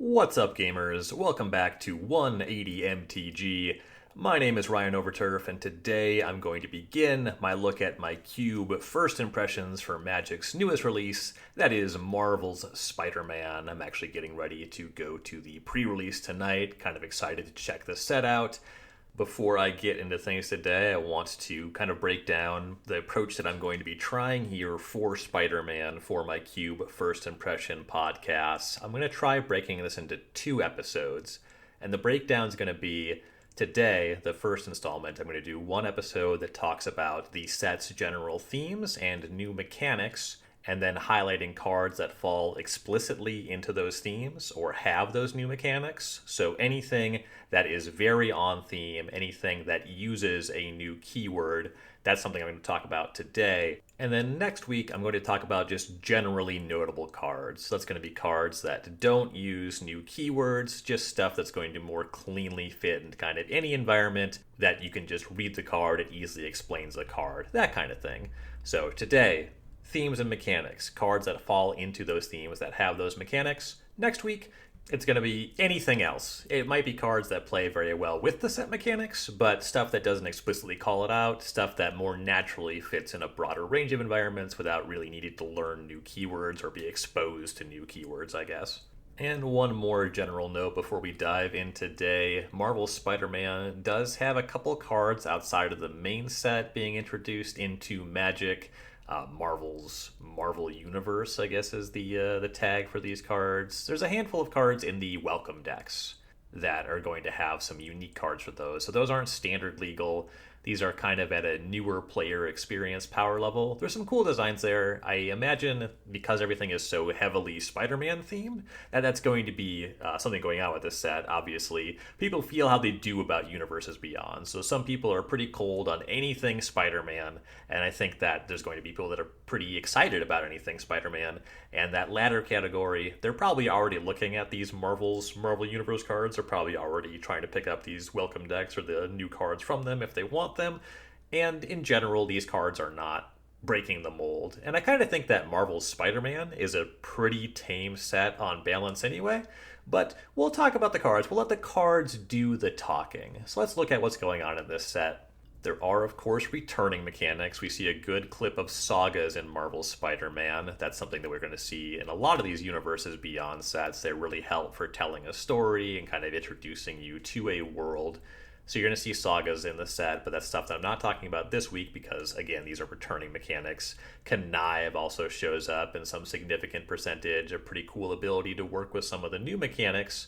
What's up, gamers? Welcome back to 180 MTG. My name is Ryan Overturf, and today I'm going to begin my look at my cube first impressions for Magic's newest release, that is Marvel's Spider-Man. I'm actually getting ready to go to the pre-release tonight, kind of excited to check the set out. Before I get into things today, I want to kind of break down the approach that I'm going to be trying here for Spider-Man for my Cube First Impression podcast. I'm going to try breaking this into 2 episodes, and the breakdown is going to be today, the first installment. I'm going to do 1 episode that talks about the set's general themes and new mechanics, and then highlighting cards that fall explicitly into those themes or have those new mechanics. So anything that is very on theme, anything that uses a new keyword, that's something I'm going to talk about today. And then next week, I'm going to talk about just generally notable cards. So that's going to be cards that don't use new keywords, just stuff that's going to more cleanly fit into kind of any environment that you can just read the card, it easily explains the card, that kind of thing. So today, themes and mechanics, cards that fall into those themes that have those mechanics. Next week, it's going to be anything else. It might be cards that play very well with the set mechanics, but stuff that doesn't explicitly call it out, stuff that more naturally fits in a broader range of environments without really needing to learn new keywords or be exposed to new keywords, I guess. And one more general note before we dive in today. Marvel's Spider-Man does have a couple cards outside of the main set being introduced into Magic. Marvel's Marvel Universe, I guess, is the tag for these cards. There's a handful of cards in the welcome decks that are going to have some unique cards for those. So those aren't standard legal. These are kind of at a newer player experience power level. There's some cool designs there. I imagine because everything is so heavily Spider-Man themed, that's going to be something going on with this set, obviously. People feel how they do about Universes Beyond. So some people are pretty cold on anything Spider-Man, and I think that there's going to be people that are pretty excited about anything Spider-Man. And that latter category, they're probably already looking at these Marvel Universe cards. They're probably already trying to pick up these welcome decks or the new cards from them if they want them. And in general, these cards are not breaking the mold. And I kind of think that Marvel's Spider-Man is a pretty tame set on balance anyway. But we'll talk about the cards. We'll let the cards do the talking. So let's look at what's going on in this set. There are, of course, returning mechanics. We see a good clip of sagas in Marvel's Spider-Man. That's something that we're going to see in a lot of these Universes Beyond sets. They really help for telling a story and kind of introducing you to a world. So you're going to see sagas in the set, but that's stuff that I'm not talking about this week because, again, these are returning mechanics. Connive also shows up in some significant percentage, a pretty cool ability to work with some of the new mechanics.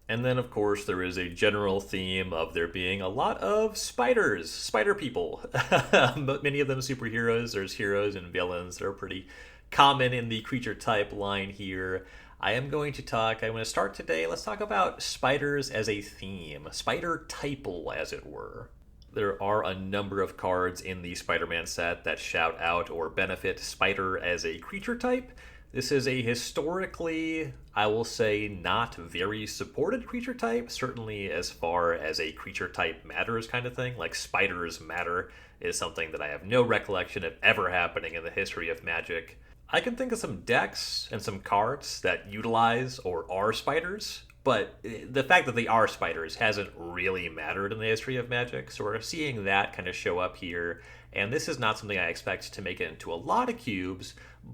And then, of course, there is a general theme of there being a lot of spiders, spider people. But many of them superheroes. There's heroes and villains that are pretty common in the creature type line here. I'm going to start today. Let's talk about spiders as a theme. Spider Typal, as it were. There are a number of cards in the Spider-Man set that shout out or benefit spider as a creature type. This is a historically, I will say, not very supported creature type, certainly as far as a creature type matters kind of thing. Like spiders matter is something that I have no recollection of ever happening in the history of Magic. I can think of some decks and some cards that utilize or are spiders, but the fact that they are spiders hasn't really mattered in the history of Magic, so we're seeing that kind of show up here. And this is not something I expect to make it into a lot of cubes,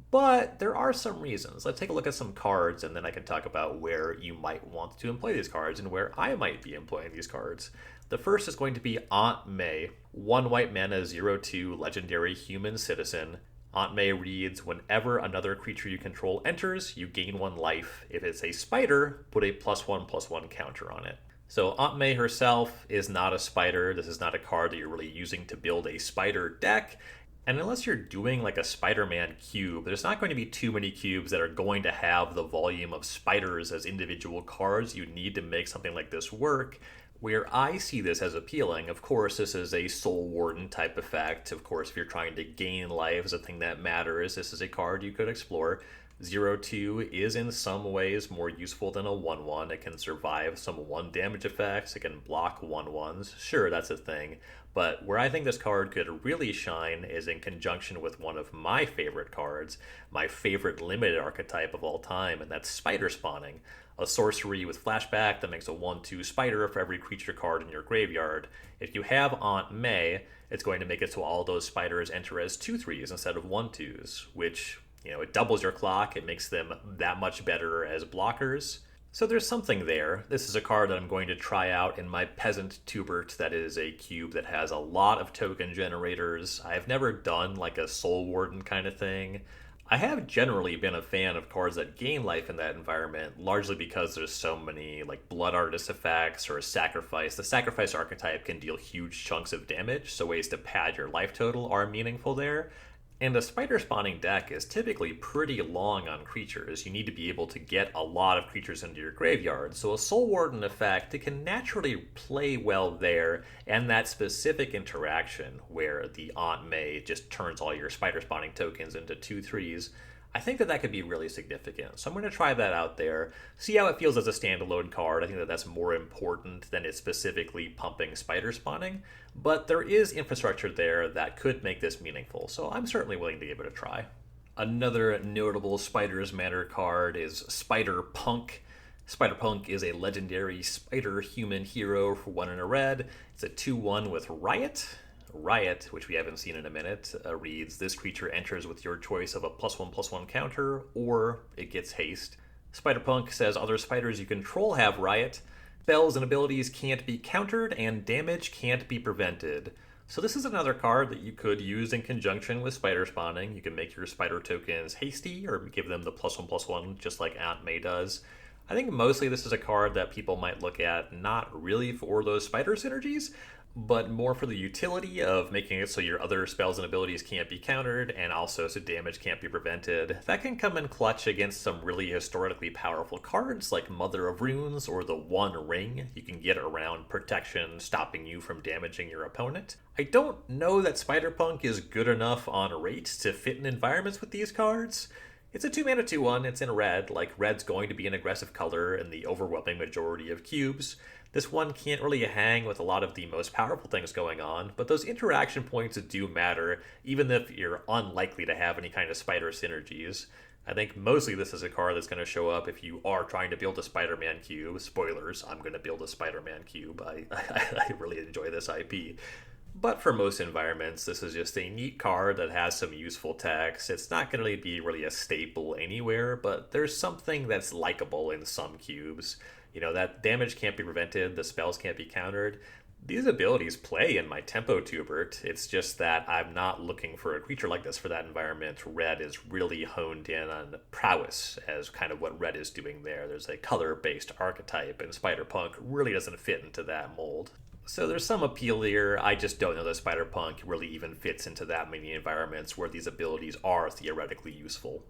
but there are some reasons. Let's take a look at some cards, and then I can talk about where you might want to employ these cards and where I might be employing these cards. The first is going to be Aunt May, 1 white mana, 0/2, legendary human citizen. Aunt May reads, whenever another creature you control enters, you gain 1 life. If it's a spider, put a +1/+1 counter on it. So Aunt May herself is not a spider. This is not a card that you're really using to build a spider deck. And unless you're doing like a Spider-Man cube, there's not going to be too many cubes that are going to have the volume of spiders as individual cards you need to make something like this work. Where I see this as appealing, of course, this is a Soul Warden type effect. Of course, if you're trying to gain life as a thing that matters, this is a card you could explore. 0/2 is in some ways more useful than a 1/1. It can survive some 1 damage effects. It can block 1/1s. Sure, that's a thing. But where I think this card could really shine is in conjunction with one of my favorite cards, my favorite limited archetype of all time, and that's Spider Spawning. a sorcery with flashback that makes a 1/2 spider for every creature card in your graveyard. If you have Aunt May, it's going to make it so all those spiders enter as 2/3s instead of 1/2s, which, it doubles your clock. It makes them that much better as blockers. So there's something there. This is a card that I'm going to try out in my Peasant Tubert. That is a cube that has a lot of token generators. I've never done like a Soul Warden kind of thing. I have generally been a fan of cards that gain life in that environment, largely because there's so many like Blood Artist effects or Sacrifice. The Sacrifice archetype can deal huge chunks of damage, so ways to pad your life total are meaningful there. And a spider spawning deck is typically pretty long on creatures. You need to be able to get a lot of creatures into your graveyard, so a Soul Warden effect, it can naturally play well there, and that specific interaction where the Aunt May just turns all your spider spawning tokens into 2/3s, I think that could be really significant. So I'm going to try that out there, see how it feels as a standalone card. I think that that's more important than it specifically pumping spider spawning, but there is infrastructure there that could make this meaningful, so I'm certainly willing to give it a try. Another notable Spiders Matter card is Spider Punk. Spider Punk is a legendary spider human hero for 1 and a red. It's a 2/1 with Riot. Riot, which we haven't seen in a minute, reads, this creature enters with your choice of a +1/+1 counter, or it gets haste. Spider-Punk says other spiders you control have Riot. Spells and abilities can't be countered, and damage can't be prevented. So this is another card that you could use in conjunction with spider spawning. You can make your spider tokens hasty, or give them the +1/+1, just like Aunt May does. I think mostly this is a card that people might look at not really for those spider synergies, but more for the utility of making it so your other spells and abilities can't be countered, and also so damage can't be prevented. That can come in clutch against some really historically powerful cards like Mother of Runes or the One Ring. You can get around protection, stopping you from damaging your opponent. I don't know that Spider-Punk is good enough on rate to fit in environments with these cards. It's a 2-mana 2/1, it's in red, like red's going to be an aggressive color in the overwhelming majority of cubes. This one can't really hang with a lot of the most powerful things going on, but those interaction points do matter, even if you're unlikely to have any kind of spider synergies. I think mostly this is a card that's going to show up if you are trying to build a Spider-Man cube. Spoilers, I'm going to build a Spider-Man cube. I really enjoy this IP. But for most environments, this is just a neat card that has some useful text. It's not going to be really a staple anywhere, but there's something that's likable in some cubes. That damage can't be prevented, the spells can't be countered. These abilities play in my Tempo Tubert. It's just that I'm not looking for a creature like this for that environment. Red is really honed in on prowess as kind of what red is doing there. There's a color-based archetype, and Spider-Punk really doesn't fit into that mold. So there's some appeal here. I just don't know that Spider-Punk really even fits into that many environments where these abilities are theoretically useful.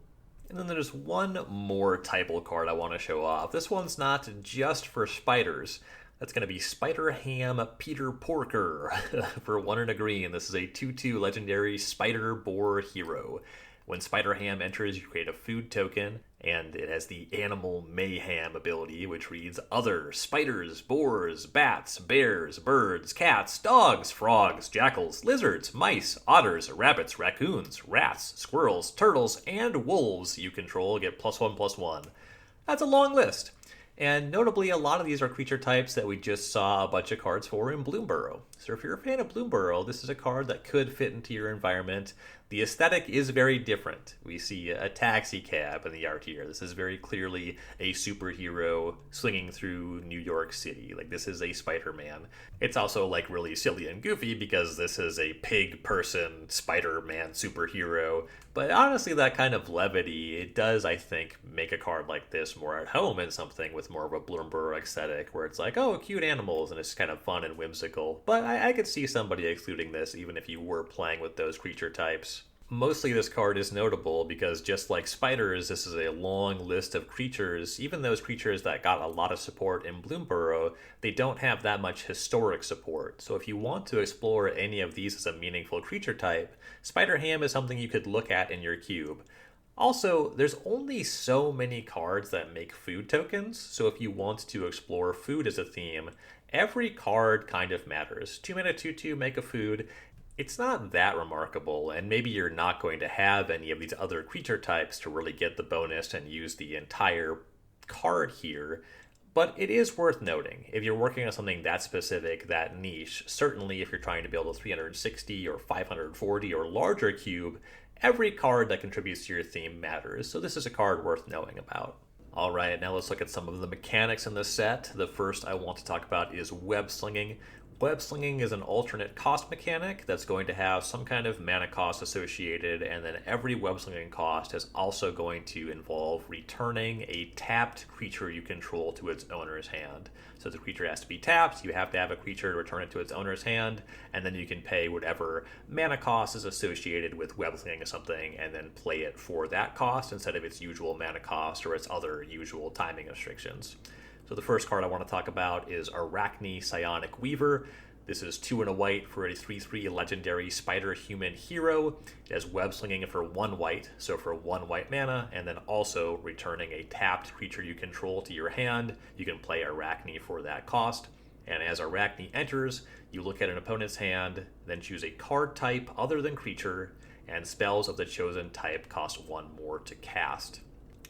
And then there's one more Typal card I want to show off. This one's not just for spiders. That's going to be Spider Ham Peter Porker for 1 and a green. This is a 2/2 legendary Spider Boar hero. When Spider Ham enters, you create a food token, and it has the Animal Mayhem ability, which reads, other spiders, boars, bats, bears, birds, cats, dogs, frogs, jackals, lizards, mice, otters, rabbits, raccoons, rats, squirrels, turtles, and wolves you control get +1/+1. That's a long list. And notably, a lot of these are creature types that we just saw a bunch of cards for in Bloomburrow. So if you're a fan of Bloomburrow, this is a card that could fit into your environment. The aesthetic is very different. We see a taxi cab in the art here. This is very clearly a superhero swinging through New York City. Like, this is a Spider-Man. It's also like really silly and goofy because this is a pig person Spider-Man superhero. But honestly, that kind of levity, it does, I think, make a card like this more at home in something with more of a Bloomburrow aesthetic, where it's like, oh, cute animals, and it's kind of fun and whimsical. But I could see somebody excluding this even if you were playing with those creature types. Mostly this card is notable because just like spiders, this is a long list of creatures. Even those creatures that got a lot of support in Bloomburrow, they don't have that much historic support. So if you want to explore any of these as a meaningful creature type, Spider Ham is something you could look at in your cube. Also, there's only so many cards that make food tokens, so if you want to explore food as a theme, every card kind of matters. 2-mana 2/2 make a food. It's not that remarkable, and maybe you're not going to have any of these other creature types to really get the bonus and use the entire card here, but it is worth noting. If you're working on something that specific, that niche, certainly if you're trying to build a 360 or 540 or larger cube, every card that contributes to your theme matters, so this is a card worth knowing about. Alright, now let's look at some of the mechanics in this set. The first I want to talk about is Webslinging. Webslinging is an alternate cost mechanic that's going to have some kind of mana cost associated, and then every webslinging cost is also going to involve returning a tapped creature you control to its owner's hand. So the creature has to be tapped, you have to have a creature to return it to its owner's hand, and then you can pay whatever mana cost is associated with webslinging something and then play it for that cost instead of its usual mana cost or its other usual timing restrictions. So the first card I want to talk about is Arachne Psionic Weaver. This is 2 and a white for a 3/3 legendary spider-human hero. It has web-slinging for 1 white, so for 1 white mana, and then also returning a tapped creature you control to your hand. You can play Arachne for that cost. And as Arachne enters, you look at an opponent's hand, then choose a card type other than creature, and spells of the chosen type cost 1 more to cast.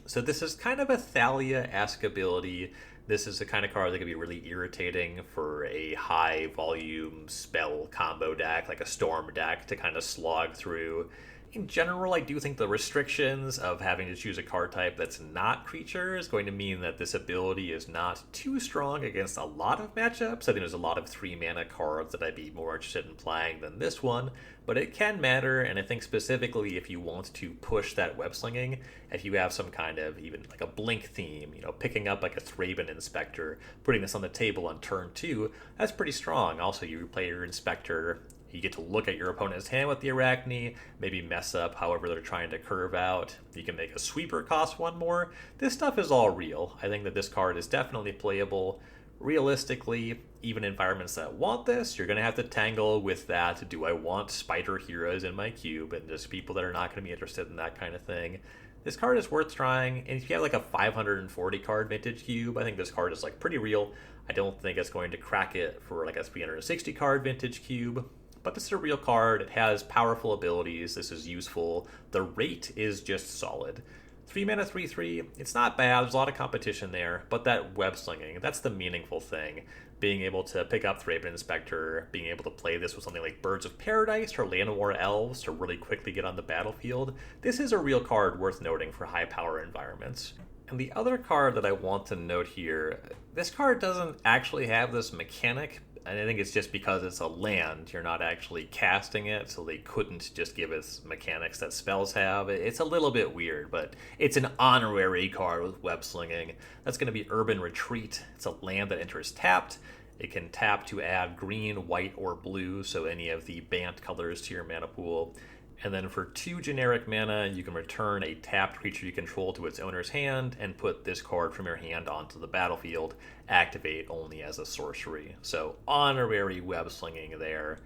So this is kind of a Thalia-esque ability. This is the kind of card that can be really irritating for a high volume spell combo deck, like a Storm deck, to kind of slog through. In general, I do think the restrictions of having to choose a card type that's not creature is going to mean that this ability is not too strong against a lot of matchups. I think there's a lot of 3 mana cards that I'd be more interested in playing than this one, but it can matter, and I think specifically if you want to push that web slinging, if you have some kind of even like a blink theme, picking up like a Thraben Inspector, putting this on the table on turn 2, that's pretty strong. Also, you play your Inspector, you get to look at your opponent's hand with the Arachne, maybe mess up however they're trying to curve out. You can make a sweeper cost 1 more. This stuff is all real. I think that this card is definitely playable. Realistically, even environments that want this, you're going to have to tangle with that. Do I want spider heroes in my cube? And there's people that are not going to be interested in that kind of thing. This card is worth trying, and if you have like a 540 card vintage cube, I think this card is like pretty real. I don't think it's going to crack it for like a 360 card vintage cube. But this is a real card. It has powerful abilities. This is useful. The rate is just solid. 3 mana, 3/3. It's not bad. There's a lot of competition there. But that web slinging, that's the meaningful thing. Being able to pick up Thraben Inspector, being able to play this with something like Birds of Paradise or Llanowar Elves to really quickly get on the battlefield. This is a real card worth noting for high power environments. And the other card that I want to note here, this card doesn't actually have this mechanic, and I think it's just because it's a land, you're not actually casting it, so they couldn't just give us mechanics that spells have. It's a little bit weird, but it's an honorary card with web slinging. That's going to be Urban Retreat. It's a land that enters tapped. It can tap to add green, white, or blue, so any of the Bant colors to your mana pool. And then for 2 generic mana, you can return a tapped creature you control to its owner's hand and put this card from your hand onto the battlefield, activate only as a sorcery. So honorary web slinging there.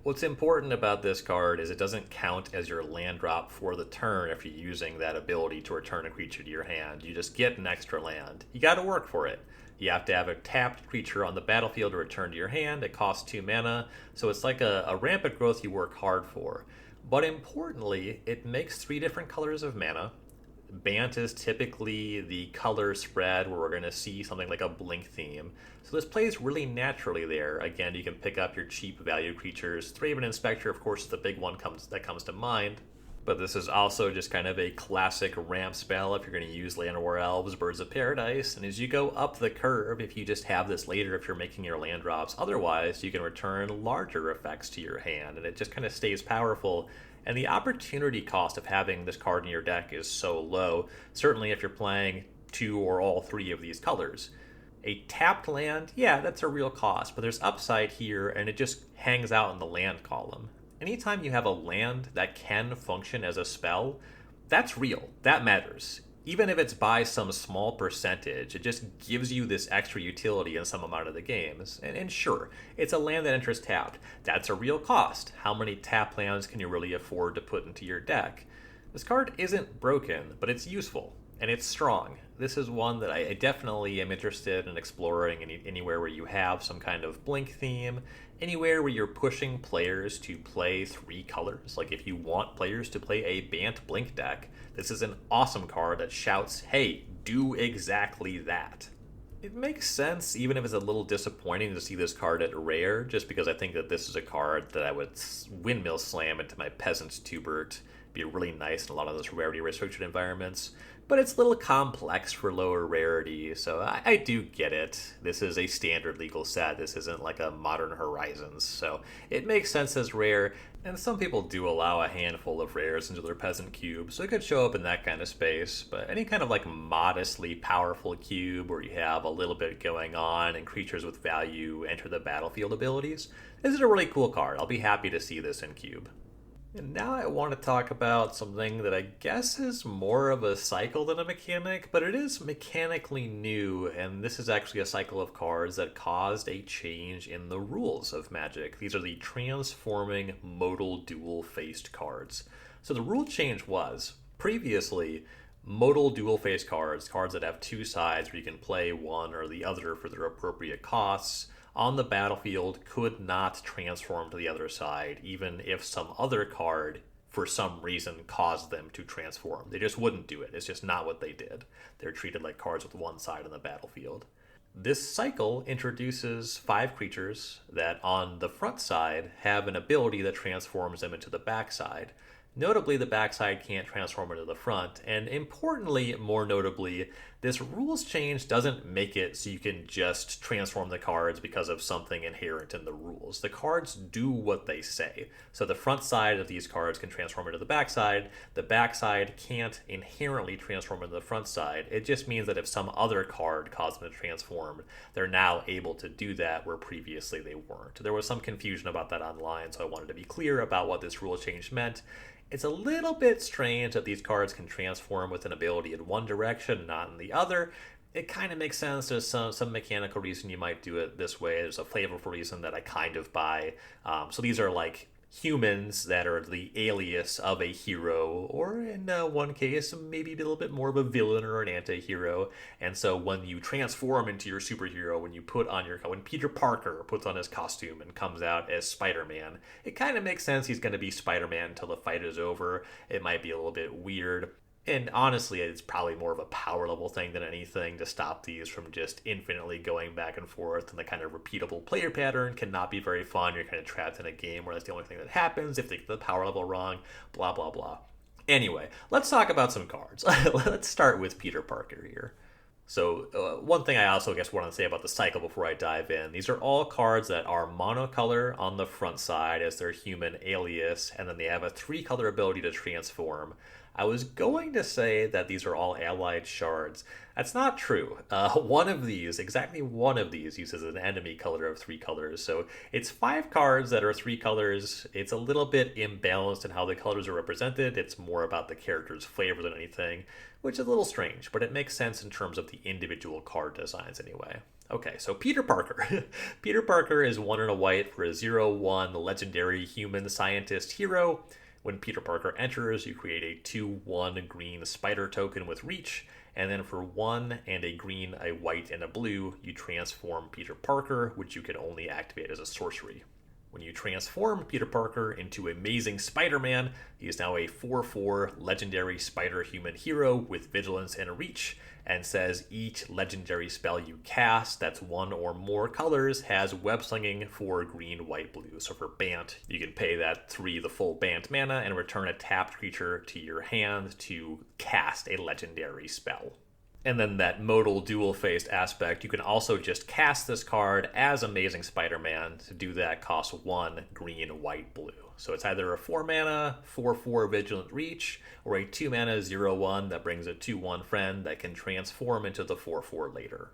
What's important about this card is it doesn't count as your land drop for the turn if you're using that ability to return a creature to your hand. You just get an extra land. You gotta work for it. You have to have a tapped creature on the battlefield to return to your hand. It costs 2 mana, so it's like a rampant growth you work hard for. But importantly, it makes 3 different colors of mana. Bant is typically the color spread where we're going to see something like a blink theme. So this plays really naturally there. Again, you can pick up your cheap value creatures. Thraben Inspector, of course, is the big one that comes to mind. But this is also just kind of a classic ramp spell if you're going to use Llanowar Elves, Birds of Paradise. And as you go up the curve, if you just have this later if you're making your land drops, otherwise you can return larger effects to your hand, and it just kind of stays powerful. And the opportunity cost of having this card in your deck is so low, certainly if you're playing 2 or all 3 of these colors. A tapped land, yeah, that's a real cost, but there's upside here, and it just hangs out in the land column. Anytime you have a land that can function as a spell, that's real. That matters. Even if it's by some small percentage, it just gives you this extra utility in some amount of the games. And sure, it's a land that enters tapped. That's a real cost. How many tap lands can you really afford to put into your deck? This card isn't broken, but it's useful. and it's strong. This is one that I definitely am interested in exploring anywhere where you have some kind of blink theme, anywhere where you're pushing players to play 3 colors. Like if you want players to play a Bant blink deck, this is an awesome card that shouts, hey, do exactly that. It makes sense, even if it's a little disappointing to see this card at rare, just because I think that this is a card that I would windmill slam into my Peasant's Tubert. Be really nice in a lot of those rarity restricted environments. But it's a little complex for lower rarity, so I do get it. This is a standard legal set. This isn't like a Modern Horizons, so it makes sense as rare. And some people do allow a handful of rares into their Peasant cube, so it could show up in that kind of space. But any kind of like modestly powerful cube where you have a little bit going on and creatures with value enter the battlefield abilities, this is a really cool card. I'll be happy to see this in cube. And now I want to talk about something that I guess is more of a cycle than a mechanic, but it is mechanically new, and this is actually a cycle of cards that caused a change in the rules of Magic. These are the transforming modal dual-faced cards. So the rule change was, previously, modal dual-faced cards, cards that have 2 sides where you can play one or the other for their appropriate costs, on the battlefield could not transform to the other side, even if some other card, for some reason, caused them to transform. They just wouldn't do it. It's just not what they did. They're treated like cards with one side on the battlefield. This cycle introduces 5 creatures that, on the front side, have an ability that transforms them into the back side. Notably, the backside can't transform into the front, and importantly, more notably, this rules change doesn't make it so you can just transform the cards because of something inherent in the rules. The cards do what they say. So the front side of these cards can transform into the backside. The backside can't inherently transform into the front side. It just means that if some other card caused them to transform, they're now able to do that where previously they weren't. There was some confusion about that online, so I wanted to be clear about what this rule change meant. It's a little bit strange that these cards can transform with an ability in one direction, not in the other. It kind of makes sense. There's some mechanical reason you might do it this way. There's a flavorful reason that I kind of buy. So these are like humans that are the alias of a hero, or in one case, maybe a little bit more of a villain or an anti-hero. And so when you transform into your superhero, when Peter Parker puts on his costume and comes out as Spider-Man, it kind of makes sense he's going to be Spider-Man until the fight is over. It might be a little bit weird. And honestly, it's probably more of a power level thing than anything to stop these from just infinitely going back and forth. And the kind of repeatable player pattern cannot be very fun. You're kind of trapped in a game where that's the only thing that happens if they get the power level wrong, blah, blah, blah. Anyway, let's talk about some cards. Let's start with Peter Parker here. So one thing I also guess want to say about the cycle before I dive in, these are all cards that are monocolor on the front side as their human alias, and then they have a 3-color ability to transform. I was going to say that these are all allied shards. That's not true. Exactly one of these uses an enemy color of 3 colors. So it's 5 cards that are 3 colors. It's a little bit imbalanced in how the colors are represented. It's more about the character's flavor than anything, which is a little strange, but it makes sense in terms of the individual card designs anyway. Okay, so Peter Parker. Peter Parker is 1 and a white for a 0/1 legendary human scientist hero. When Peter Parker enters, you create a 2/1 green spider token with reach, and then for 1 and a green, a white, and a blue, you transform Peter Parker, which you can only activate as a sorcery. When you transform Peter Parker into Amazing Spider-Man, he is now a 4/4 legendary spider-human hero with vigilance and reach, and says each legendary spell you cast that's 1 or more colors has Webslinging for green, white, blue. So for Bant, you can pay that 3 the full Bant mana and return a tapped creature to your hand to cast a legendary spell. And then that modal dual-faced aspect, you can also just cast this card as Amazing Spider-Man. To do that costs 1 green, white, blue. So it's either a 4-mana, 4/4 Vigilant Reach, or a 2-mana 0/1 that brings a 2/1 friend that can transform into the 4/4 later.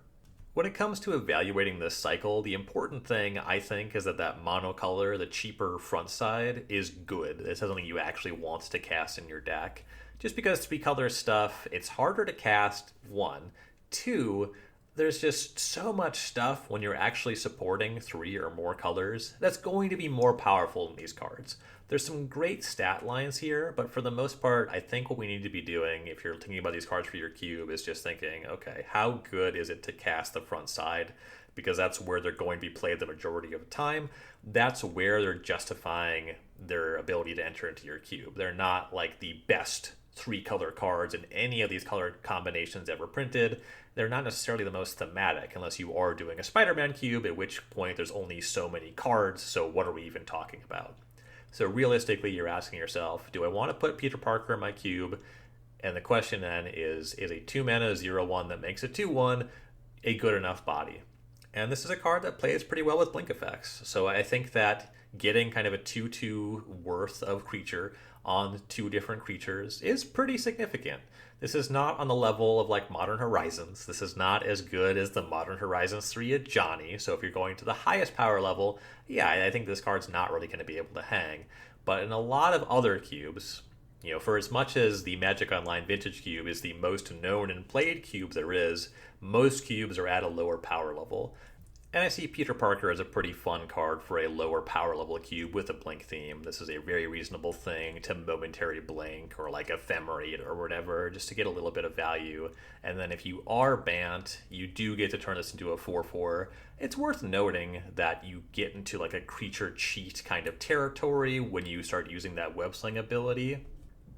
When it comes to evaluating this cycle, the important thing, I think, is that monocolor, the cheaper front side, is good. It's something you actually want to cast in your deck. Just because 3-color stuff, it's harder to cast, 1. 2, there's just so much stuff when you're actually supporting 3 or more colors that's going to be more powerful in these cards. There's some great stat lines here, but for the most part, I think what we need to be doing if you're thinking about these cards for your cube is just thinking, okay, how good is it to cast the front side? Because that's where they're going to be played the majority of the time. That's where they're justifying their ability to enter into your cube. They're not like the best 3-color cards in any of these color combinations ever printed. They're not necessarily the most thematic unless you are doing a Spider-Man cube, at which point there's only so many cards, so what are we even talking about? So realistically, you're asking yourself, do I want to put Peter Parker in my cube? And the question then is a 2-mana 0/1 that makes a 2/1 a good enough body? And this is a card that plays pretty well with blink effects. So I think that getting kind of a 2/2 worth of creature on 2 different creatures is pretty significant. This is not on the level of like Modern Horizons. This is not as good as the Modern Horizons 3 at Johnny. So if you're going to the highest power level, yeah, I think this card's not really going to be able to hang. But in a lot of other cubes, for as much as the Magic Online Vintage Cube is the most known and played cube there is, most cubes are at a lower power level. And I see Peter Parker as a pretty fun card for a lower power level cube with a blink theme. This is a very reasonable thing to momentary blink or like ephemerate or whatever, just to get a little bit of value. And then if you are Bant, you do get to turn this into a 4/4. It's worth noting that you get into like a creature cheat kind of territory when you start using that Websling ability.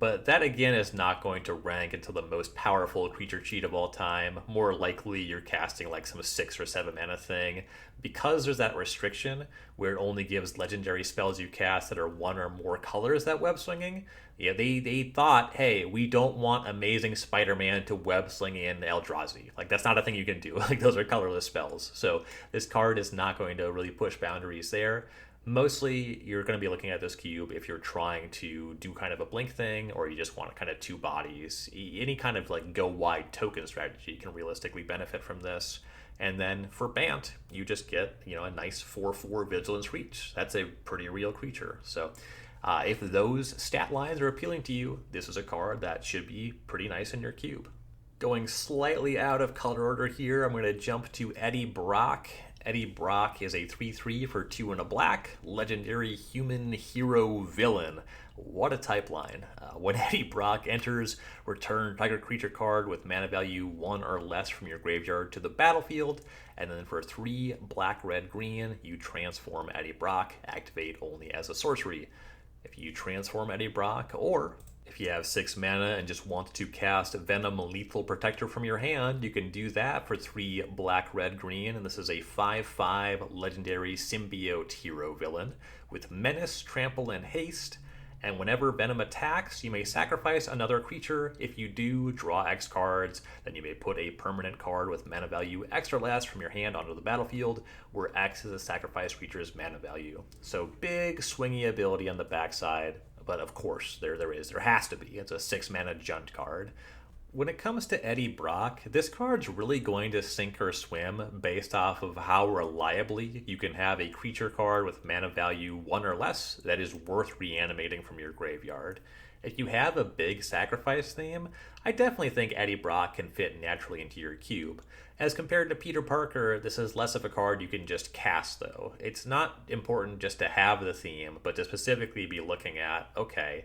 But that again is not going to rank until the most powerful creature cheat of all time. More likely you're casting like some 6 or 7 mana thing. Because there's that restriction where it only gives legendary spells you cast that are 1 or more colors that web swinging. Yeah, they thought, hey, we don't want Amazing Spider-Man to web sling in Eldrazi. Like that's not a thing you can do. Like those are colorless spells. So this card is not going to really push boundaries there. Mostly, you're going to be looking at this cube if you're trying to do kind of a blink thing, or you just want kind of 2 bodies. Any kind of like go wide token strategy can realistically benefit from this. And then for Bant, you just get a nice 4/4 Vigilance Reach. That's a pretty real creature. So if those stat lines are appealing to you, this is a card that should be pretty nice in your cube. Going slightly out of color order here, I'm going to jump to Eddie Brock. Eddie Brock is a 3/3 for 2 and a black, legendary human hero villain. What a type line. When Eddie Brock enters, return target creature card with mana value 1 or less from your graveyard to the battlefield, and then for 3 black, red, green, you transform Eddie Brock, activate only as a sorcery. If you transform Eddie Brock, or if you have 6 mana and just want to cast Venom Lethal Protector from your hand, you can do that for 3 black, red, green, and this is a 5/5 legendary symbiote hero villain with Menace, Trample, and Haste. And whenever Venom attacks, you may sacrifice another creature. If you do, draw X cards. Then you may put a permanent card with mana value X or less from your hand onto the battlefield, where X is a sacrifice creature's mana value. So big swingy ability on the backside. But of course, there has to be. It's a 6 mana Junt card. When it comes to Eddie Brock, this card's really going to sink or swim based off of how reliably you can have a creature card with mana value 1 or less that is worth reanimating from your graveyard. If you have a big sacrifice theme, I definitely think Eddie Brock can fit naturally into your cube. As compared to Peter Parker, this is less of a card you can just cast, though. It's not important just to have the theme, but to specifically be looking at, okay,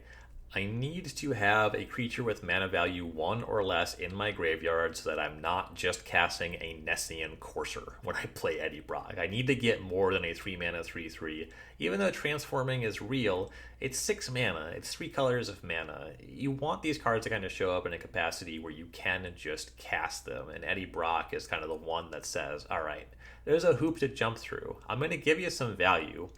I need to have a creature with mana value 1 or less in my graveyard so that I'm not just casting a Nessian Courser when I play Eddie Brock. I need to get more than a 3 mana 3/3. Even though transforming is real, it's 6 mana. It's 3 colors of mana. You want these cards to kind of show up in a capacity where you can just cast them, and Eddie Brock is kind of the one that says, all right, there's a hoop to jump through. I'm going to give you some value,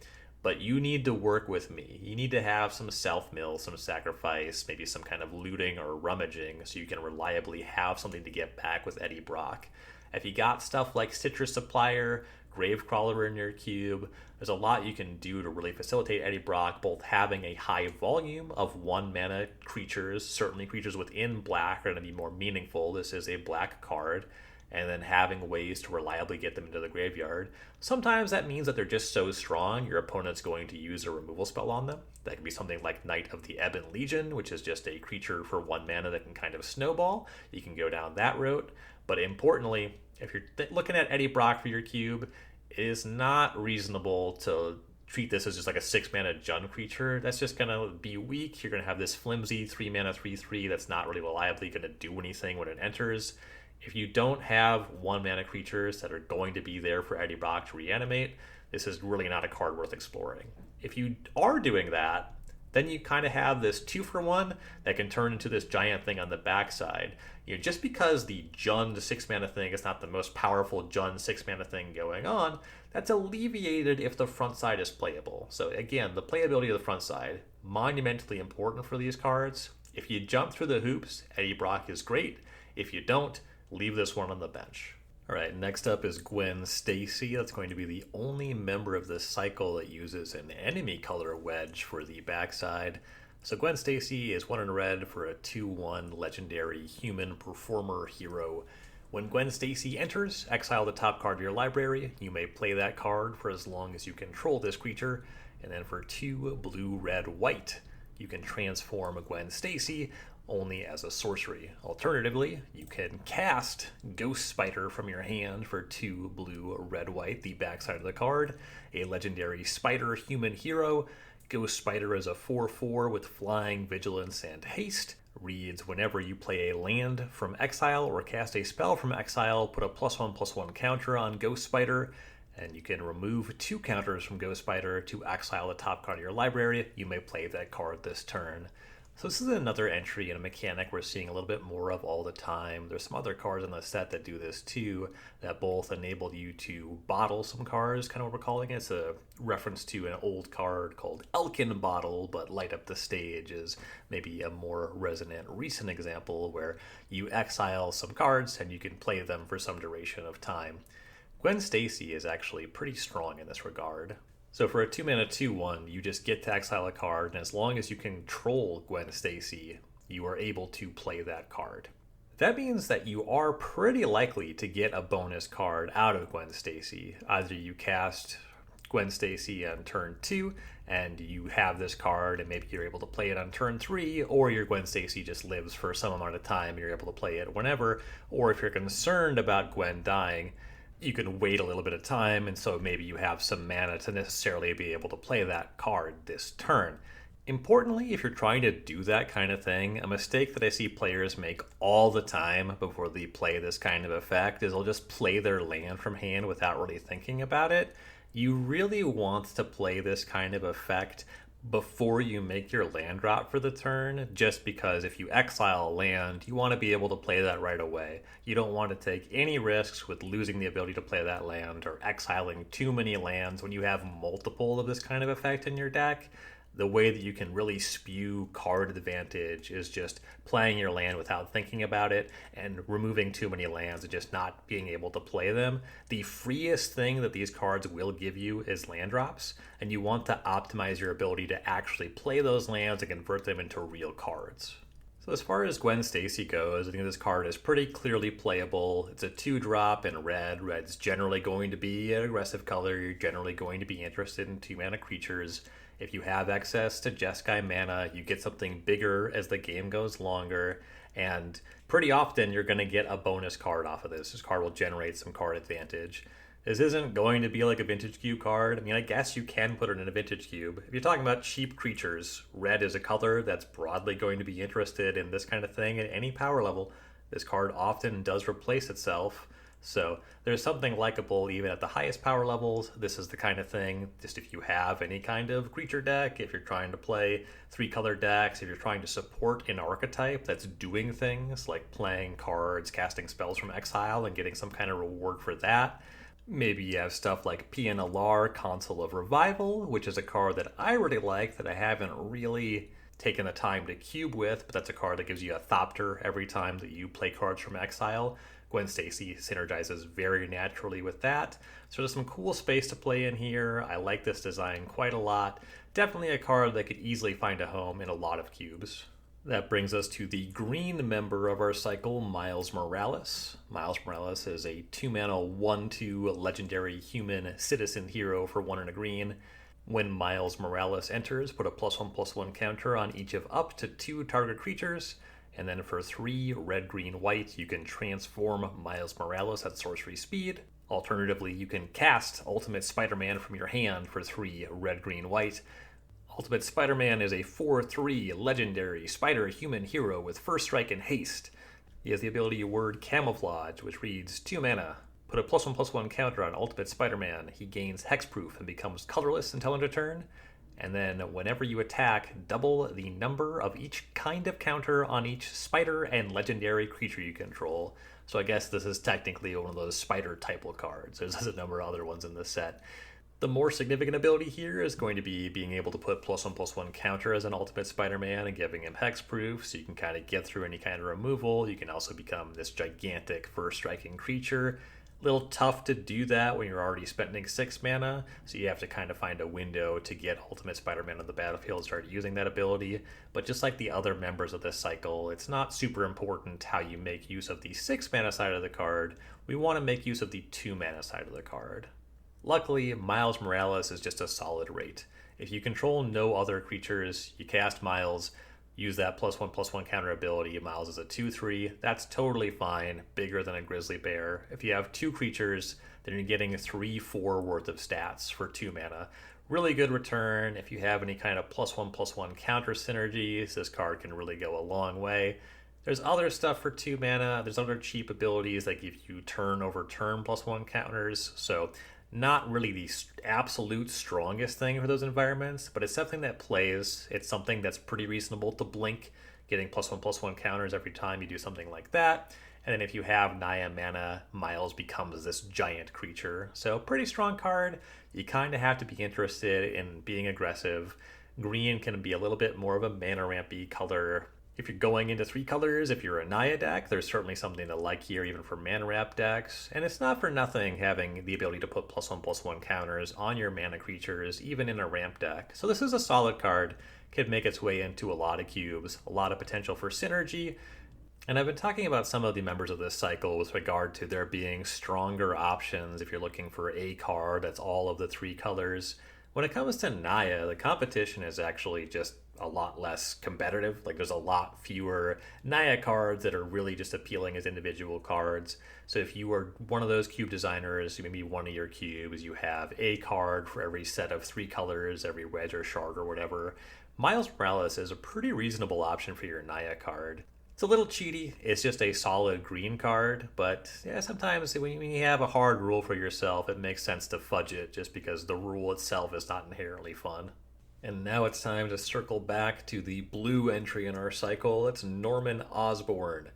but you need to work with me. You need to have some self-mill, some sacrifice, maybe some kind of looting or rummaging so you can reliably have something to get back with Eddie Brock. If you got stuff like Citrus Supplier, Gravecrawler in your cube, there's a lot you can do to really facilitate Eddie Brock, both having a high volume of 1 mana creatures, certainly creatures within black are going to be more meaningful. This is a black card. And then having ways to reliably get them into the graveyard. Sometimes that means that they're just so strong, your opponent's going to use a removal spell on them. That could be something like Knight of the Ebon Legion, which is just a creature for 1 mana that can kind of snowball. You can go down that route. But importantly, If you're looking at Eddie Brock for your cube, it is not reasonable to treat this as just like a 6-mana Jund creature. That's just going to be weak. You're going to have this flimsy 3-mana 3/3 that's not really reliably going to do anything when it enters. If you don't have 1-mana creatures that are going to be there for Eddie Brock to reanimate, this is really not a card worth exploring. If you are doing that, then you kind of have this 2-for-1 that can turn into this giant thing on the backside. Just because the Jund 6-mana thing is not the most powerful Jund 6-mana thing going on, that's alleviated if the front side is playable. So again, the playability of the front side, monumentally important for these cards. If you jump through the hoops, Eddie Brock is great. If you don't, leave this one on the bench. All right, next up is Gwen Stacy. That's going to be the only member of this cycle that uses an enemy color wedge for the backside. So Gwen Stacy is 1 in red for a 2/1 legendary human performer hero. When Gwen Stacy enters, exile the top card of your library. You may play that card for as long as you control this creature. And then for 2 blue, red, white, you can transform Gwen Stacy only as a sorcery. Alternatively, you can cast Ghost Spider from your hand for 2 blue, red, white, the backside of the card, a legendary spider human hero. Ghost Spider is a 4/4 with flying, vigilance, and haste. Reads whenever you play a land from exile or cast a spell from exile, put a +1/+1 counter on Ghost Spider, and you can remove 2 counters from Ghost Spider to exile the top card of your library. You may play that card this turn. So this is another entry in a mechanic we're seeing a little bit more of all the time. There's some other cards in the set that do this too, that both enable you to bottle some cards, kind of what we're calling it. It's a reference to an old card called Elkin Bottle, but Light Up the Stage is maybe a more resonant recent example where you exile some cards and you can play them for some duration of time. Gwen Stacy is actually pretty strong in this regard. So for a 2-mana 2/1, you just get to exile a card, and as long as you control Gwen Stacy, you are able to play that card. That means that you are pretty likely to get a bonus card out of Gwen Stacy. Either you cast Gwen Stacy on turn 2, and you have this card, and maybe you're able to play it on turn 3, or your Gwen Stacy just lives for some amount of time, and you're able to play it whenever. Or if you're concerned about Gwen dying, you can wait a little bit of time, and so maybe you have some mana to necessarily be able to play that card this turn. Importantly, if you're trying to do that kind of thing, a mistake that I see players make all the time before they play this kind of effect is they'll just play their land from hand without really thinking about it. You really want to play this kind of effect before you make your land drop for the turn, just because if you exile a land, you want to be able to play that right away. You don't want to take any risks with losing the ability to play that land or exiling too many lands when you have multiple of this kind of effect in your deck. The way that you can really spew card advantage is just playing your land without thinking about it and removing too many lands and just not being able to play them. The freest thing that these cards will give you is land drops, and you want to optimize your ability to actually play those lands and convert them into real cards. So as far as Gwen Stacy goes, I think this card is pretty clearly playable. It's a 2-drop in red. Red's generally going to be an aggressive color. You're generally going to be interested in 2-mana creatures. If you have access to Jeskai mana, you get something bigger as the game goes longer, and pretty often you're going to get a bonus card off of this. This card will generate some card advantage. This isn't going to be like a Vintage Cube card. I mean, I guess you can put it in a Vintage Cube. If you're talking about cheap creatures, red is a color that's broadly going to be interested in this kind of thing at any power level. This card often does replace itself. So there's something likable even at the highest power levels. This is the kind of thing, just if you have any kind of creature deck, if you're trying to play 3-color decks, if you're trying to support an archetype that's doing things like playing cards, casting spells from exile, and getting some kind of reward for that. Maybe you have stuff like PNLR, Console of Revival, which is a card that I really like that I haven't really taken the time to cube with, but that's a card that gives you a Thopter every time that you play cards from exile. Gwen Stacy synergizes very naturally with that. So there's some cool space to play in here. I like this design quite a lot. Definitely a card that could easily find a home in a lot of cubes. That brings us to the green member of our cycle, Miles Morales. Miles Morales is a 2-mana 1/2 legendary human citizen hero for 1 and a green. When Miles Morales enters, put a +1/+1 counter on each of up to 2 target creatures. And then for 3 red, green, white, you can transform Miles Morales at sorcery speed. Alternatively, you can cast Ultimate Spider-Man from your hand for 3 red, green, white. Ultimate Spider-Man is a 4/3 legendary spider-human hero with first strike and haste. He has the ability Word Camouflage, which reads 2 mana. Put a +1/+1 counter on Ultimate Spider-Man. He gains hexproof and becomes colorless until end of turn. And then whenever you attack, double the number of each kind of counter on each spider and legendary creature you control. So I guess this is technically one of those spider Typal cards. There's a number of other ones in this set. The more significant ability here is going to be being able to put +1/+1 counter as an Ultimate Spider-Man and giving him hexproof, so you can kind of get through any kind of removal. You can also become this gigantic first striking creature. A little tough to do that when you're already spending 6 mana, so you have to kind of find a window to get Ultimate Spider-Man on the battlefield and start using that ability. But just like the other members of this cycle, it's not super important how you make use of the 6 mana side of the card. We want to make use of the 2 mana side of the card. Luckily, Miles Morales is just a solid rate. If you control no other creatures, you cast Miles, use that +1/+1 counter ability. Miles is a 2/3. That's totally fine, bigger than a grizzly bear. If you have 2 creatures, then you're getting 3/4 worth of stats for 2 mana. Really good return. If you have any kind of +1/+1 counter synergies, this card can really go a long way. There's other stuff for 2 mana. There's other cheap abilities that give you turn over turn +1 counters. So not really the absolute strongest thing for those environments, but it's something that plays. It's something that's pretty reasonable to blink, getting +1/+1 counters every time you do something like that. And then if you have Naya mana, Miles becomes this giant creature. So pretty strong card. You kind of have to be interested in being aggressive. Green can be a little bit more of a mana rampy color. If you're going into 3 colors, if you're a Naya deck, there's certainly something to like here, even for mana ramp decks. And it's not for nothing having the ability to put +1/+1 counters on your mana creatures, even in a ramp deck. So this is a solid card, could make its way into a lot of cubes, a lot of potential for synergy. And I've been talking about some of the members of this cycle with regard to there being stronger options if you're looking for a card that's all of the 3 colors. When it comes to Naya, the competition is actually just a lot less competitive. Like, there's a lot fewer Naya cards that are really just appealing as individual cards. So if you are one of those cube designers, maybe one of your cubes, you have a card for every set of 3 colors, every wedge or shard or whatever. Miles Morales is a pretty reasonable option for your Naya card. It's a little cheaty. It's just a solid green card, but yeah, sometimes when you have a hard rule for yourself, it makes sense to fudge it just because the rule itself is not inherently fun. And now it's time to circle back to the blue entry in our cycle. It's Norman Osborn.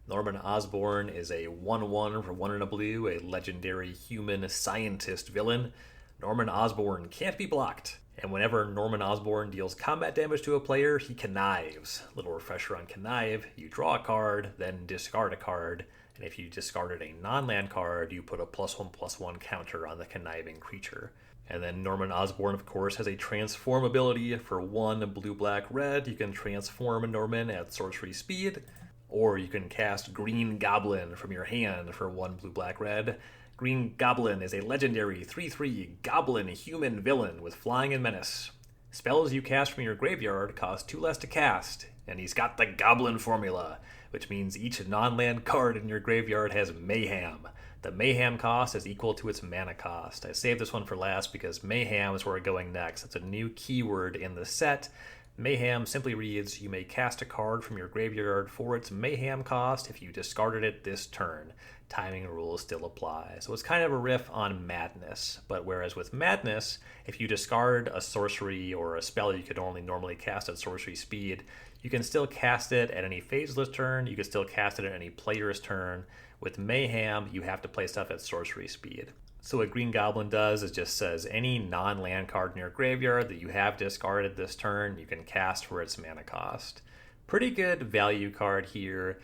Norman Osborn is a 1/1 for 1 and a blue, a legendary human scientist villain. Norman Osborn can't be blocked. And whenever Norman Osborn deals combat damage to a player, he connives. Little refresher on connive: you draw a card, then discard a card, and if you discarded a non-land card, you put a +1/+1 counter on the conniving creature. And then Norman Osborn, of course, has a transform ability. For 1 blue, black, red, you can transform Norman at sorcery speed, or you can cast Green Goblin from your hand for 1 blue, black, red. Green Goblin is a legendary 3/3 goblin human villain with flying and menace. Spells you cast from your graveyard cost 2 less to cast, and he's got the goblin formula, which means each non-land card in your graveyard has Mayhem. The Mayhem cost is equal to its mana cost. I saved this one for last because Mayhem is where we're going next. It's a new keyword in the set. Mayhem simply reads, you may cast a card from your graveyard for its Mayhem cost if you discarded it this turn. Timing rules still apply. So it's kind of a riff on Madness, but whereas with Madness, if you discard a sorcery or a spell you could only normally cast at sorcery speed, you can still cast it at any phaseless turn, you can still cast it at any player's turn. With Mayhem, you have to play stuff at sorcery speed. So what Green Goblin does is just says any non-land card in your graveyard that you have discarded this turn, you can cast for its mana cost. Pretty good value card here.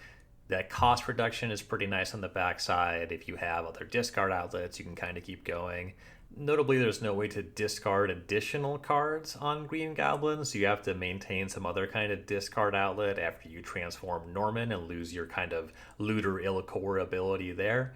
That cost reduction is pretty nice on the backside. If you have other discard outlets, you can kind of keep going. Notably, there's no way to discard additional cards on Green Goblin, so you have to maintain some other kind of discard outlet after you transform Norman and lose your kind of looter Illicore ability there.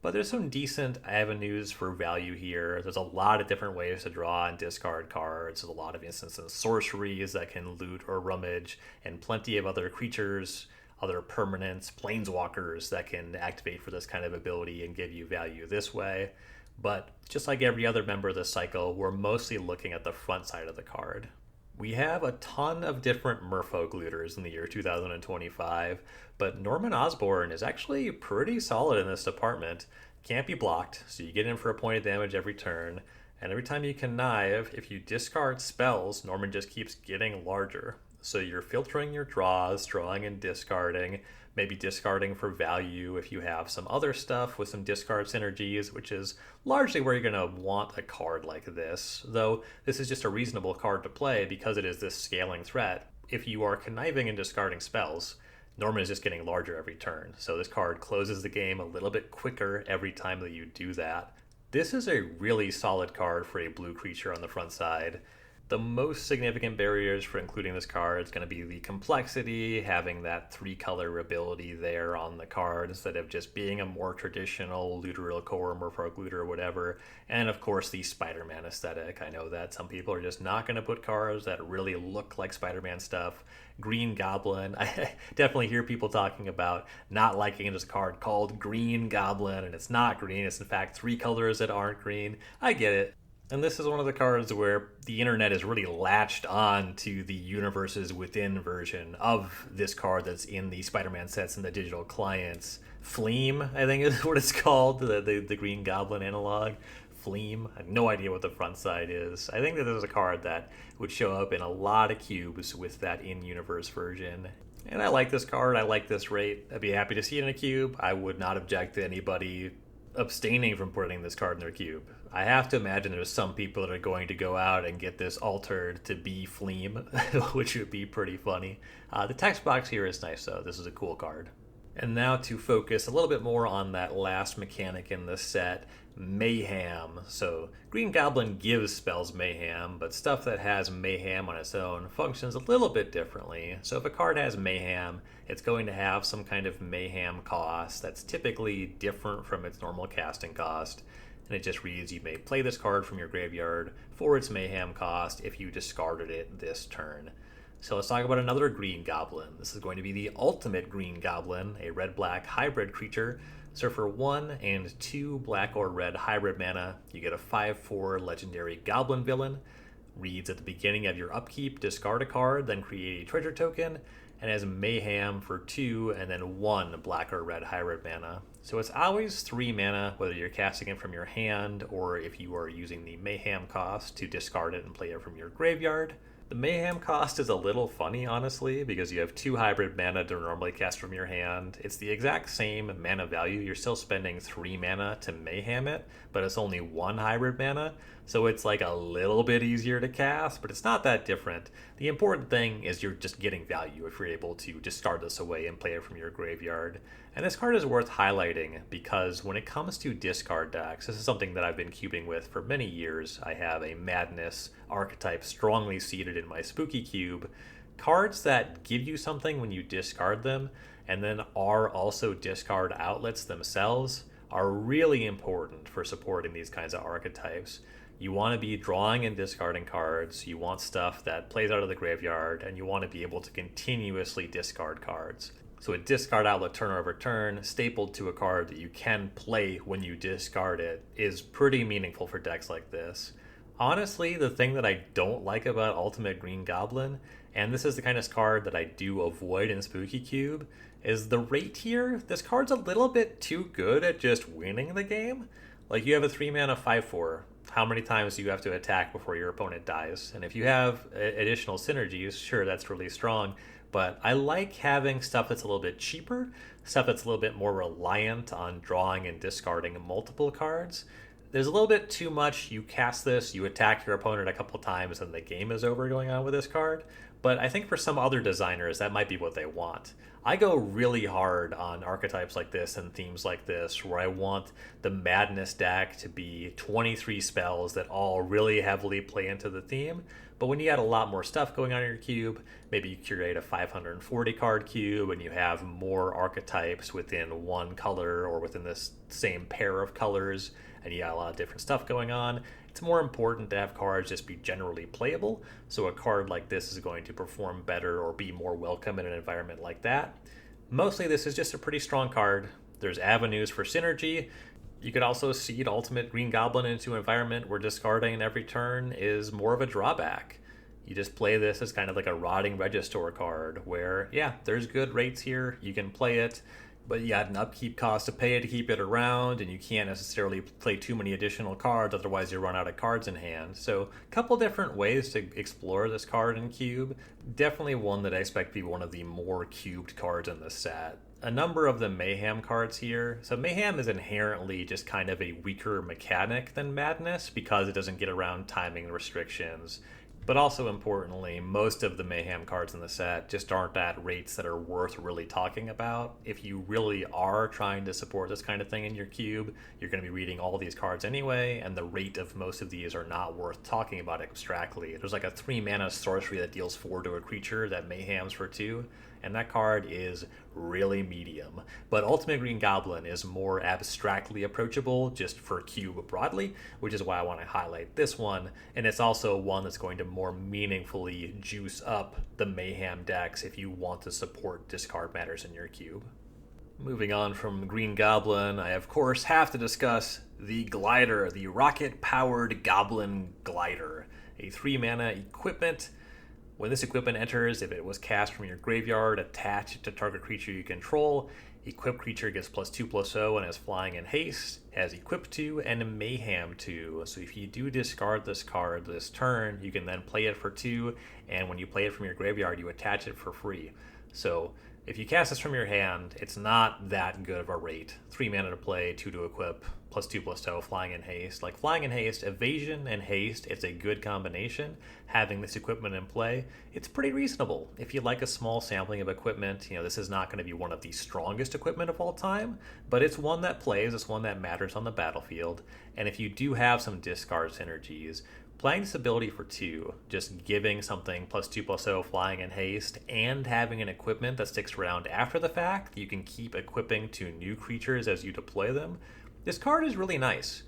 But there's some decent avenues for value here. There's a lot of different ways to draw and discard cards. There's a lot of instances of sorceries that can loot or rummage, and plenty of other creatures. other permanents, planeswalkers that can activate for this kind of ability and give you value this way. But just like every other member of the cycle, we're mostly looking at the front side of the card. We have a ton of different merfolk looters in the year 2025, but Norman Osborn is actually pretty solid in this department. Can't be blocked, so you get in for a point of damage every turn, and every time you connive, if you discard spells, Norman just keeps getting larger. So you're filtering your draws, drawing and discarding, maybe discarding for value if you have some other stuff with some discard synergies, which is largely where you're going to want a card like this, though this is just a reasonable card to play because it is this scaling threat. If you are conniving and discarding spells, Norman is just getting larger every turn, so this card closes the game a little bit quicker every time that you do that. This is a really solid card for a blue creature on the front side. The most significant barriers for including this card is going to be the complexity, having that 3-color ability there on the card instead of just being a more traditional Looter Core, Merfolk Looter, or whatever, and of course the Spider-Man aesthetic. I know that some people are just not going to put cards that really look like Spider-Man stuff. Green Goblin, I definitely hear people talking about not liking this card called Green Goblin, and it's not green, it's in fact 3 colors that aren't green. I get it. And this is one of the cards where the internet is really latched on to the Universes Within version of this card that's in the Spider-Man sets and the digital clients. Fleam, I think is what it's called, the Green Goblin analog. Fleam. I have no idea what the front side is. I think that this is a card that would show up in a lot of cubes with that in-universe version. And I like this card. I like this rate. I'd be happy to see it in a cube. I would not object to anybody abstaining from putting this card in their cube. I have to imagine there's some people that are going to go out and get this altered to be Fleam, which would be pretty funny. The text box here is nice, though. This is a cool card. And now to focus a little bit more on that last mechanic in the set, Mayhem. So Green Goblin gives spells Mayhem, but stuff that has Mayhem on its own functions a little bit differently. So if a card has Mayhem, it's going to have some kind of Mayhem cost that's typically different from its normal casting cost. And it just reads, you may play this card from your graveyard for its Mayhem cost if you discarded it this turn. So let's talk about another Green Goblin. This is going to be the ultimate Green Goblin, a red-black hybrid creature. So for 1 and 2 black or red hybrid mana, you get a 5/4 legendary Goblin villain. Reads at the beginning of your upkeep, discard a card, then create a treasure token, and has Mayhem for 2 and then 1 black or red hybrid mana. So it's always 3 mana, whether you're casting it from your hand or if you are using the Mayhem cost to discard it and play it from your graveyard. The Mayhem cost is a little funny, honestly, because you have 2 hybrid mana to normally cast from your hand. It's the exact same mana value. You're still spending 3 mana to Mayhem it, but it's only 1 hybrid mana, so it's like a little bit easier to cast, but it's not that different. The important thing is you're just getting value if you're able to discard this away and play it from your graveyard. And this card is worth highlighting because when it comes to discard decks, this is something that I've been cubing with for many years. I have a Madness archetype strongly seated in my Spooky cube. Cards that give you something when you discard them and then are also discard outlets themselves are really important for supporting these kinds of archetypes. You want to be drawing and discarding cards, you want stuff that plays out of the graveyard, and you want to be able to continuously discard cards. So a discard outlet turn over turn, stapled to a card that you can play when you discard it, is pretty meaningful for decks like this. Honestly, the thing that I don't like about Ultimate Green Goblin, and this is the kind of card that I do avoid in Spooky Cube, is the rate here. This card's a little bit too good at just winning the game. Like, you have a 3 mana 5/4. How many times do you have to attack before your opponent dies? And if you have additional synergies, sure, that's really strong. But I like having stuff that's a little bit cheaper, stuff that's a little bit more reliant on drawing and discarding multiple cards. There's a little bit too much. You cast this, you attack your opponent a couple times, and the game is over going on with this card. But I think for some other designers, that might be what they want. I go really hard on archetypes like this and themes like this, where I want the Madness deck to be 23 spells that all really heavily play into the theme. But when you got a lot more stuff going on in your cube, maybe you curate a 540 card cube and you have more archetypes within one color or within this same pair of colors, and you got a lot of different stuff going on, it's more important to have cards just be generally playable. So a card like this is going to perform better or be more welcome in an environment like that. Mostly this is just a pretty strong card. There's avenues for synergy. You could also seed Ultimate Green Goblin into an environment where discarding every turn is more of a drawback. You just play this as kind of like a Rotting Regisaur card where, yeah, there's good rates here, you can play it, but you got an upkeep cost to pay to keep it around, and you can't necessarily play too many additional cards, otherwise you run out of cards in hand. So a couple different ways to explore this card in Cube. Definitely one that I expect to be one of the more cubed cards in the set. A number of the Mayhem cards here. So Mayhem is inherently just kind of a weaker mechanic than Madness because it doesn't get around timing restrictions. But also importantly, most of the Mayhem cards in the set just aren't at rates that are worth really talking about. If you really are trying to support this kind of thing in your cube, you're going to be reading all these cards anyway, and the rate of most of these are not worth talking about abstractly. There's like a 3 mana sorcery that deals 4 to a creature that Mayhems for 2, and that card is really medium. But Ultimate Green Goblin is more abstractly approachable just for cube broadly, which is why I want to highlight this one, and it's also one that's going to more meaningfully juice up the Mayhem decks if you want to support discard matters in your cube. Moving on from Green Goblin, I of course have to discuss the Glider, the rocket-powered Goblin Glider, a 3 mana equipment. When this equipment enters, if it was cast from your graveyard, attach it to target creature you control. Equipped creature gets +2/+0 and has flying and haste, has equip 2 and mayhem 2. So if you do discard this card this turn, you can then play it for 2, and when you play it from your graveyard, you attach it for free. So if you cast this from your hand, it's not that good of a rate. 3 mana to play, 2 to equip, +2/+0, flying and haste. Like flying and haste, evasion and haste, it's a good combination. Having this equipment in play, it's pretty reasonable. If you like a small sampling of equipment, this is not going to be one of the strongest equipment of all time, but it's one that plays, it's one that matters on the battlefield. And if you do have some discard synergies, playing this ability for 2, just giving something +2/+0 flying and haste, and having an equipment that sticks around after the fact, you can keep equipping to new creatures as you deploy them. This card is really nice.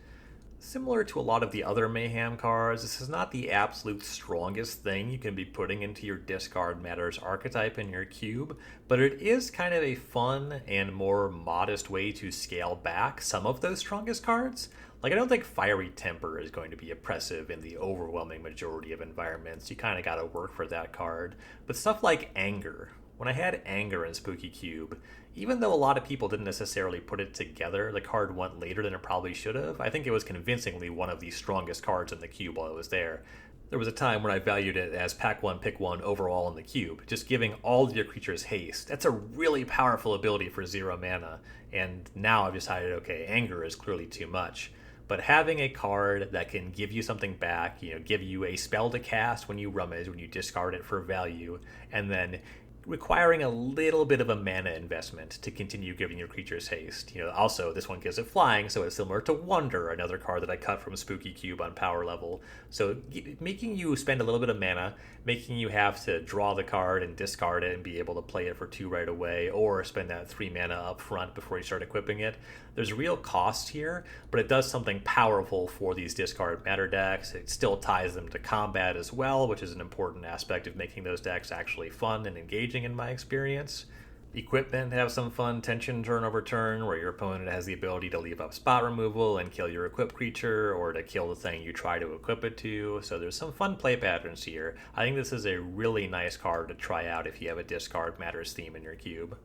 Similar to a lot of the other Mayhem cards, this is not the absolute strongest thing you can be putting into your discard matters archetype in your cube, but it is kind of a fun and more modest way to scale back some of those strongest cards. Like, I don't think Fiery Temper is going to be oppressive in the overwhelming majority of environments. You kind of got to work for that card. But stuff like Anger. When I had Anger in Spooky Cube, even though a lot of people didn't necessarily put it together, the card went later than it probably should have. I think it was convincingly one of the strongest cards in the cube while it was there. There was a time when I valued it as pack 1, pick 1 overall in the cube, just giving all of your creatures haste. That's a really powerful ability for 0 mana, and now I've decided, okay, Anger is clearly too much. But having a card that can give you something back, give you a spell to cast when you rummage, when you discard it for value, and then requiring a little bit of a mana investment to continue giving your creatures haste. Also, this one gives it flying, so it's similar to Wonder, another card that I cut from Spooky Cube on power level. So making you spend a little bit of mana, making you have to draw the card and discard it and be able to play it for 2 right away, or spend that 3 mana up front before you start equipping it. There's real cost here, but it does something powerful for these discard matter decks. It still ties them to combat as well, which is an important aspect of making those decks actually fun and engaging in my experience. Equipment have some fun tension turn over turn, where your opponent has the ability to leave up spot removal and kill your equipped creature, or to kill the thing you try to equip it to. So there's some fun play patterns here. I think this is a really nice card to try out if you have a discard matters theme in your cube.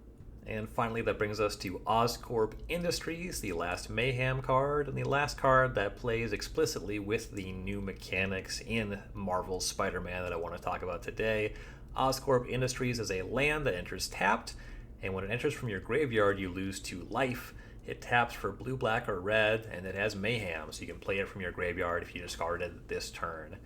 And finally, that brings us to Oscorp Industries, the last Mayhem card, and the last card that plays explicitly with the new mechanics in Marvel's Spider-Man that I want to talk about today. Oscorp Industries is a land that enters tapped, and when it enters from your graveyard, you lose 2 life. It taps for blue, black, or red, and it has Mayhem, so you can play it from your graveyard if you discard it this turn.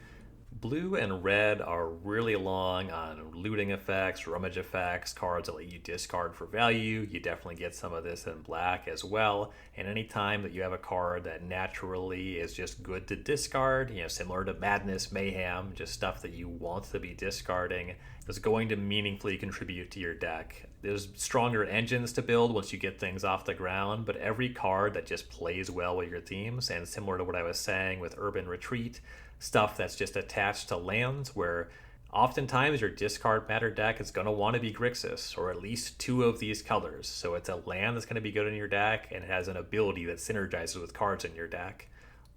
Blue and red are really long on looting effects, rummage effects, cards that let you discard for value. You definitely get some of this in black as well. And anytime that you have a card that naturally is just good to discard, similar to Madness, Mayhem, just stuff that you want to be discarding, is going to meaningfully contribute to your deck. There's stronger engines to build once you get things off the ground, but every card that just plays well with your themes, and similar to what I was saying with Urban Retreat, stuff that's just attached to lands where Oftentimes, your discard matter deck is going to want to be Grixis, or at least two of these colors. So it's a land that's going to be good in your deck, and it has an ability that synergizes with cards in your deck.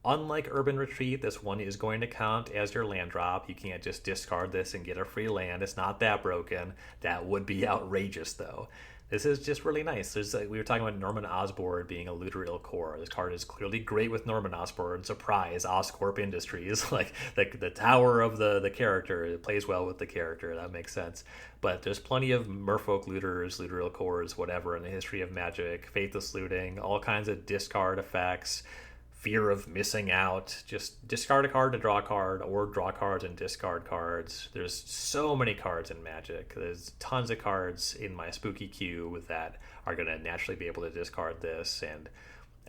Unlike Urban Retreat, this one is going to count as your land drop. You can't just discard this and get a free land. It's not that broken. That would be outrageous, though. This is just really nice. We were talking about Norman Osborn being a Looteriel core. This card is clearly great with Norman Osborn. Surprise, Oscorp Industries. Like the tower of the character. It plays well with the character. That makes sense. But there's plenty of Merfolk looters, Looteriel cores, whatever in the history of Magic. Faithless looting, all kinds of discard effects. Fear of missing out. Just discard a card to draw a card, or draw cards and discard cards. There's so many cards in Magic. There's tons of cards in my spooky queue that are going to naturally be able to discard this. And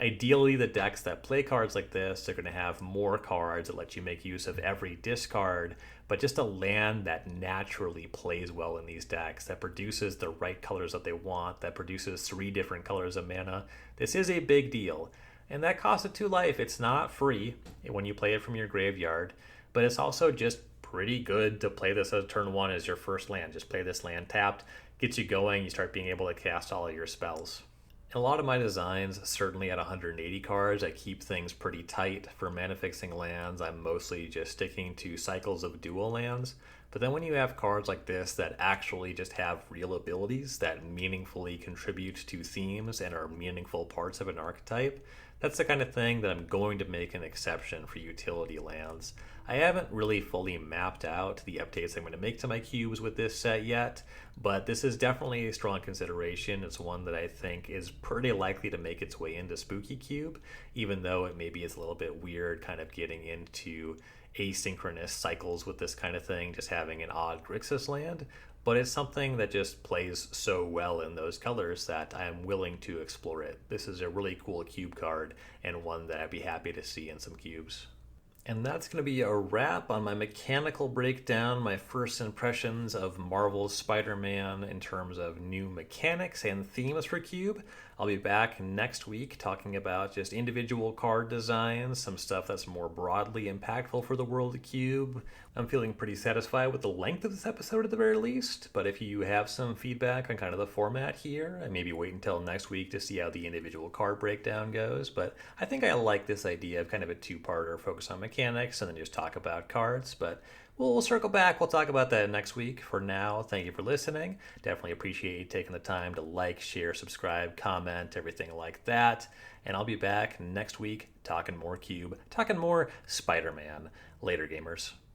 ideally, the decks that play cards like this are going to have more cards that let you make use of every discard, but just a land that naturally plays well in these decks, that produces the right colors that they want, that produces 3 different colors of mana. This is a big deal. And that costs a 2 life. It's not free when you play it from your graveyard, but it's also just pretty good to play this as turn 1 as your first land. Just play this land tapped, gets you going, you start being able to cast all of your spells. In a lot of my designs, certainly at 180 cards, I keep things pretty tight. For mana fixing lands, I'm mostly just sticking to cycles of dual lands. But then when you have cards like this that actually just have real abilities that meaningfully contribute to themes and are meaningful parts of an archetype, that's the kind of thing that I'm going to make an exception for utility lands. I haven't really fully mapped out the updates I'm going to make to my cubes with this set yet, but this is definitely a strong consideration. It's one that I think is pretty likely to make its way into Spooky Cube, even though it maybe is a little bit weird kind of getting into asynchronous cycles with this kind of thing, just having an odd Grixis land. But it's something that just plays so well in those colors that I am willing to explore it. This is a really cool cube card, and one that I'd be happy to see in some cubes. And that's going to be a wrap on my mechanical breakdown, my first impressions of Marvel's Spider-Man in terms of new mechanics and themes for Cube. I'll be back next week talking about just individual card designs, some stuff that's more broadly impactful for the world of Cube. I'm feeling pretty satisfied with the length of this episode at the very least, but if you have some feedback on kind of the format here, I maybe wait until next week to see how the individual card breakdown goes. But I think I like this idea of kind of a 2-parter, focus on mechanics and then just talk about cards. But we'll circle back. We'll talk about that next week. For now, thank you for listening. Definitely appreciate you taking the time to like, share, subscribe, comment, everything like that. And I'll be back next week talking more Cube, talking more Spider-Man. Later, gamers.